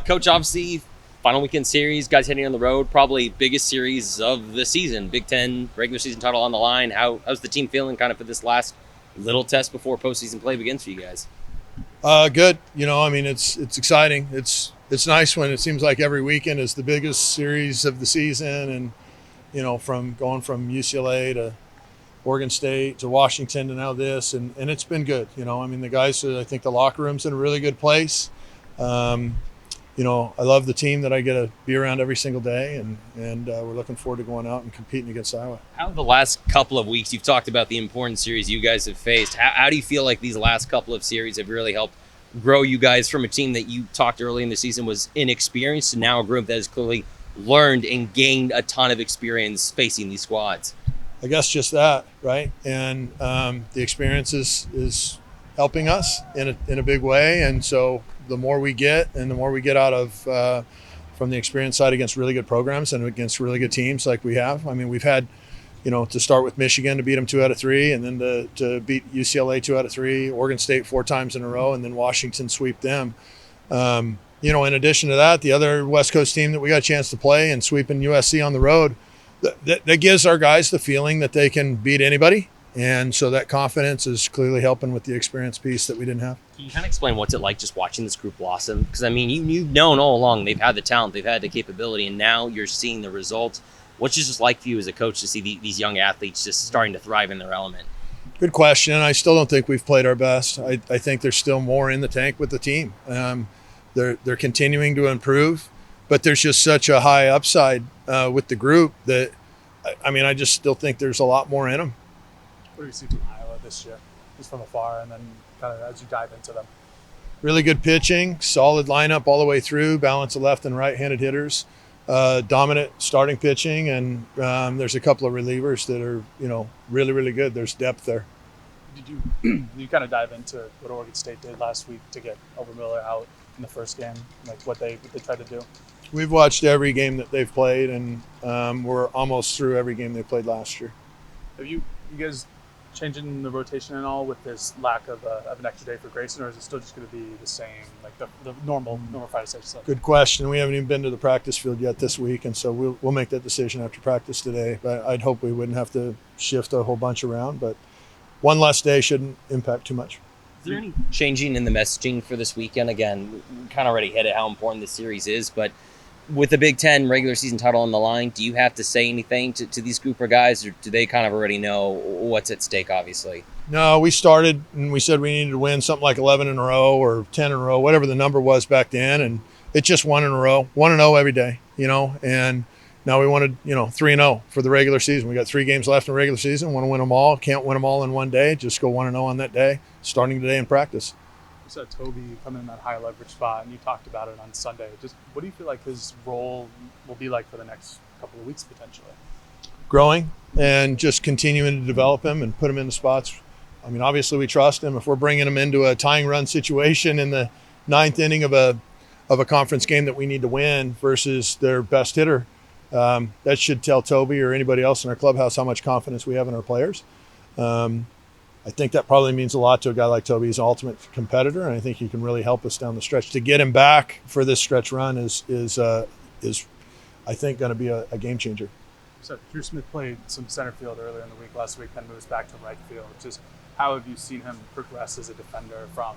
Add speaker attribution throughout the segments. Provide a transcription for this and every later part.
Speaker 1: Coach, obviously, final weekend series, guys heading on the road, probably biggest series of the season. Big Ten regular season title on the line. How's the team feeling kind of for this last little test before postseason play begins for you guys?
Speaker 2: Good. It's exciting. It's nice when it seems like every weekend is the biggest series of the season, and from going from UCLA to Oregon State to Washington to now this, and it's been good. The guys, I think the locker room's in a really good place. I love the team that I get to be around every single day, and we're looking forward to going out and competing against Iowa.
Speaker 1: How the last couple of weeks, you've talked about the important series you guys have faced. How do you feel like these last couple of series have really helped grow you guys from a team that you talked early in the season was inexperienced to now a group that has clearly learned and gained a ton of experience facing these squads?
Speaker 2: I guess just that, right? And the experience is helping us in a big way, and so the more we get and the more we get out of from the experience side against really good programs and against really good teams like we have. We've had, to start with Michigan to beat them 2 out of 3, and then to beat UCLA 2 out of 3, Oregon State 4 times in a row, and then Washington sweep them. In addition to that, the other West Coast team that we got a chance to play and sweeping USC on the road, that gives our guys the feeling that they can beat anybody. And so that confidence is clearly helping with the experience piece that we didn't have.
Speaker 1: Can you kind of explain what's it like just watching this group blossom? Because, you've known all along they've had the talent, they've had the capability, and now you're seeing the results. What's it just like for you as a coach to see these young athletes just starting to thrive in their element?
Speaker 2: Good question. I still don't think we've played our best. I think there's still more in the tank with the team. They're continuing to improve, but there's just such a high upside with the group that, I just still think there's a lot more in them.
Speaker 3: What do you see from Iowa this year, just from afar, and then kind of as you dive into them?
Speaker 2: Really good pitching, solid lineup all the way through, balance of left and right-handed hitters, dominant starting pitching, and there's a couple of relievers that are, really, really good. There's depth there.
Speaker 3: Did you kind of dive into what Oregon State did last week to get Overmiller out in the first game, like what they tried to do?
Speaker 2: We've watched every game that they've played, and we're almost through every game they played last year.
Speaker 3: Have you guys changing the rotation and all with this lack of an extra day for Grayson, or is it still just going to be the same, like the normal 5 to 6 stuff?
Speaker 2: Good question. We haven't even been to the practice field yet this week, and so we'll make that decision after practice today. But I'd hope we wouldn't have to shift a whole bunch around, but one less day shouldn't impact too much.
Speaker 1: Is there any changing in the messaging for this weekend? Again, we kind of already hit it how important this series is, but with the Big Ten regular season title on the line, do you have to say anything to these group of guys, or do they kind of already know what's at stake, obviously?
Speaker 2: No, we started and we said we needed to win something like 11 in a row or 10 in a row, whatever the number was back then, and it's just 1 in a row, 1-0 every day, and now we wanted, 3-0 for the regular season. We got 3 games left in the regular season, want to win them all, can't win them all in one day, just go 1-0 on that day, starting today in practice.
Speaker 3: You saw Toby come in that high leverage spot, and you talked about it on Sunday. Just what do you feel like his role will be like for the next couple of weeks potentially?
Speaker 2: Growing and just continuing to develop him and put him into spots. Obviously we trust him. If we're bringing him into a tying run situation in the 9th inning of a conference game that we need to win versus their best hitter, that should tell Toby or anybody else in our clubhouse how much confidence we have in our players. I think that probably means a lot to a guy like Toby. He's an ultimate competitor, and I think he can really help us down the stretch. To get him back for this stretch run is I think, going to be a game changer.
Speaker 3: So Drew Smith played some center field earlier in the week. Last week, then moves back to right field. Just how have you seen him progress as a defender from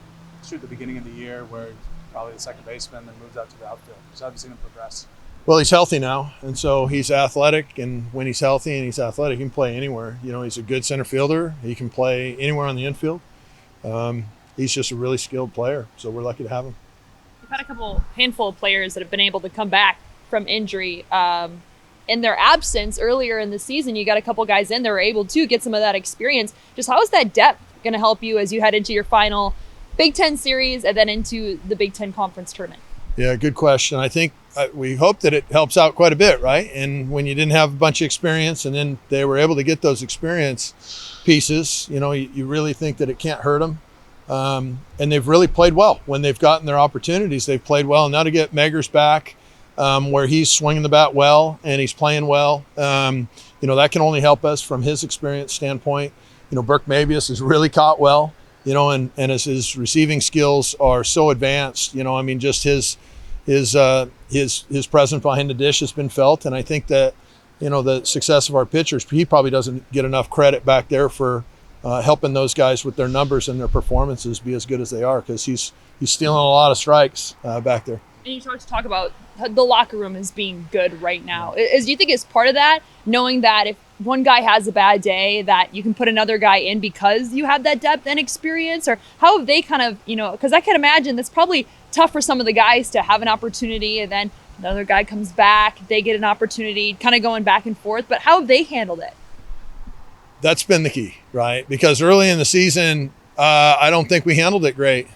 Speaker 3: the beginning of the year, where he's probably the second baseman, then moves out to the outfield? Just how have you seen him progress?
Speaker 2: Well, he's healthy now, and so he's athletic, and when he's healthy and he's athletic, he can play anywhere. He's a good center fielder. He can play anywhere on the infield. He's just a really skilled player, so we're lucky to have him.
Speaker 4: We've had a handful of players that have been able to come back from injury. In their absence earlier in the season, you got a couple guys in that were able to get some of that experience. Just how is that depth going to help you as you head into your final Big Ten series and then into the Big Ten Conference tournament?
Speaker 2: Yeah, good question. I think we hope that it helps out quite a bit, right? And when you didn't have a bunch of experience and then they were able to get those experience pieces, you really think that it can't hurt them. And they've really played well. When they've gotten their opportunities, they've played well. And now to get Meggers back, where he's swinging the bat well and he's playing well, that can only help us from his experience standpoint. Burke Mabius has really caught well, and as his receiving skills are so advanced, just his presence behind the dish has been felt. And I think that, the success of our pitchers, he probably doesn't get enough credit back there for helping those guys with their numbers and their performances be as good as they are, because he's stealing a lot of strikes back there.
Speaker 4: And you talk about the locker room as being good right now. Do you think it's part of that, knowing that if one guy has a bad day, that you can put another guy in because you have that depth and experience? Or how have they kind of, because I can imagine that's probably tough for some of the guys to have an opportunity and then another guy comes back, they get an opportunity, kind of going back and forth. But how have they handled it?
Speaker 2: That's been the key, right? Because early in the season, I don't think we handled it great.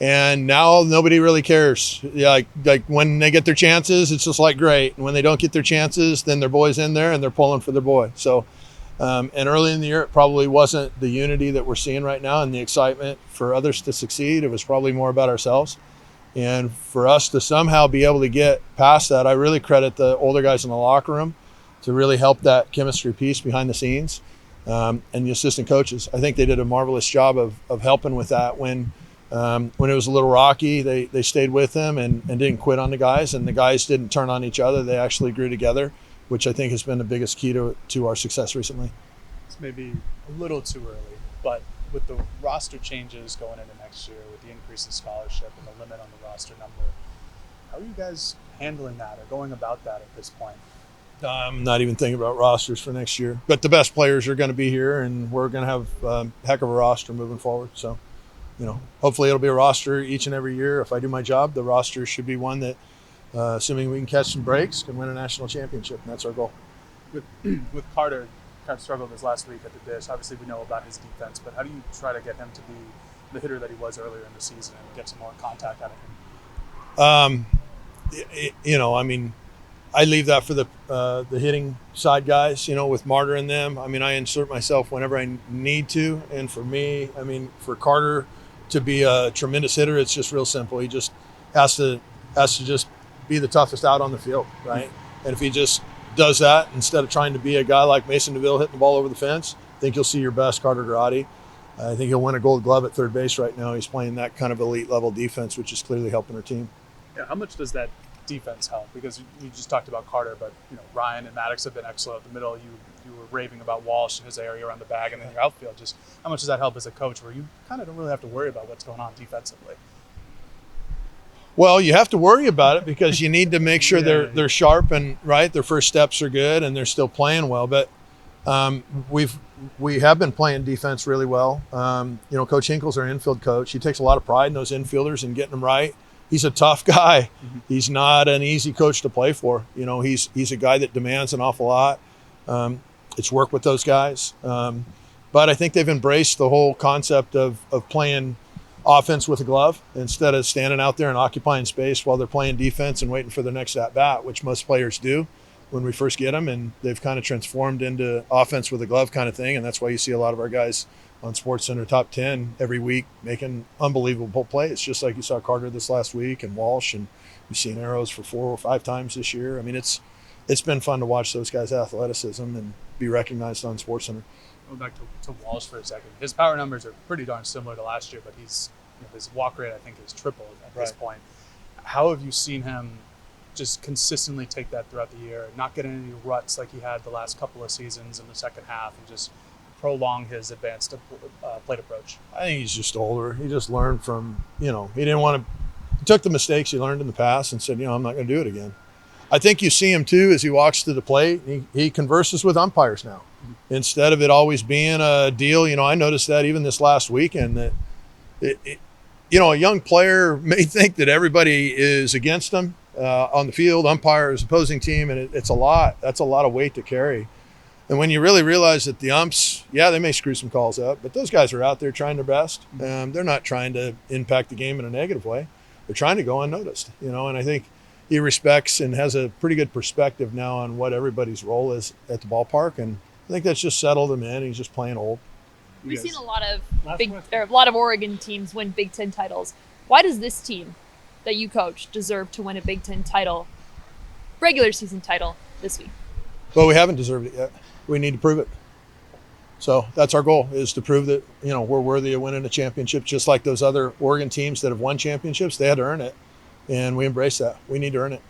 Speaker 2: And now nobody really cares. Yeah, like when they get their chances, it's just like great. And when they don't get their chances, then their boy's in there and they're pulling for their boy. So, and early in the year, it probably wasn't the unity that we're seeing right now and the excitement for others to succeed. It was probably more about ourselves. And for us to somehow be able to get past that, I really credit the older guys in the locker room to really help that chemistry piece behind the scenes, and the assistant coaches. I think they did a marvelous job of helping with that when it was a little rocky. They stayed with them and didn't quit on the guys, and the guys didn't turn on each other. They actually grew together, which I think has been the biggest key to our success recently.
Speaker 3: It's maybe a little too early, but with the roster changes going into next year, with the increase in scholarship and the limit on the roster number, how are you guys handling that or going about that at this point?
Speaker 2: I'm not even thinking about rosters for next year, but the best players are going to be here, and we're going to have a heck of a roster moving forward. So, hopefully it'll be a roster each and every year. If I do my job, the roster should be one that, assuming we can catch some breaks, can win a national championship, and that's our goal.
Speaker 3: With Carter, kind of struggled this last week at the dish. Obviously, we know about his defense, but how do you try to get him to be the hitter that he was earlier in the season and get some more contact out of him?
Speaker 2: I leave that for the hitting side guys, with Martyr and them. I insert myself whenever I need to. And for me, for Carter to be a tremendous hitter, it's just real simple. He just has to just be the toughest out on the field, right? And if he just does that instead of trying to be a guy like Mason DeVille hitting the ball over the fence, I think you'll see your best Carter Garrotti. I think he'll win a Gold Glove at third base right now. He's playing that kind of elite level defense, which is clearly helping our team.
Speaker 3: Yeah, how much does that defense help? Because you just talked about Carter, but Ryan and Maddox have been excellent at the middle. You were raving about Walsh and his area around the bag, and then your outfield. Just how much does that help as a coach, where you kind of don't really have to worry about what's going on defensively?
Speaker 2: Well, you have to worry about it because you need to make sure they're sharp and right. Their first steps are good and they're still playing well. But we have been playing defense really well. Coach Hinkle's our infield coach. He takes a lot of pride in those infielders and getting them right. He's a tough guy. Mm-hmm. He's not an easy coach to play for. He's a guy that demands an awful lot. It's work with those guys. But I think they've embraced the whole concept of playing offense with a glove instead of standing out there and occupying space while they're playing defense and waiting for their next at-bat, which most players do when we first get them. And they've kind of transformed into offense with a glove kind of thing. And that's why you see a lot of our guys on SportsCenter top 10 every week making unbelievable plays, just like you saw Carter this last week and Walsh, and you've seen Arrows for 4 or 5 times this year. It's been fun to watch those guys' athleticism and be recognized on SportsCenter.
Speaker 3: Going back to Walsh for a second, his power numbers are pretty darn similar to last year, but his walk rate, I think, is tripled at this point. How have you seen him just consistently take that throughout the year, not get any ruts like he had the last couple of seasons in the second half, and just prolong his advanced plate approach?
Speaker 2: I think he's just older. He just learned from, he didn't want to, he took the mistakes he learned in the past and said, I'm not going to do it again. I think you see him too as he walks to the plate. He converses with umpires now. Mm-hmm. Instead of it always being a deal. I noticed that even this last weekend that a young player may think that everybody is against them on the field, umpires, opposing team, and it's a lot. That's a lot of weight to carry. And when you really realize that the umps, they may screw some calls up, but those guys are out there trying their best. They're not trying to impact the game in a negative way. They're trying to go unnoticed, and I think he respects and has a pretty good perspective now on what everybody's role is at the ballpark. And I think that's just settled him in. He's just playing old.
Speaker 4: We've seen a lot of Oregon teams win Big Ten titles. Why does this team that you coach deserve to win a Big Ten title, regular season title, this week?
Speaker 2: Well, we haven't deserved it yet. We need to prove it. So that's our goal, is to prove that, we're worthy of winning a championship, just like those other Oregon teams that have won championships. They had to earn it. and we embrace that. We need to earn it.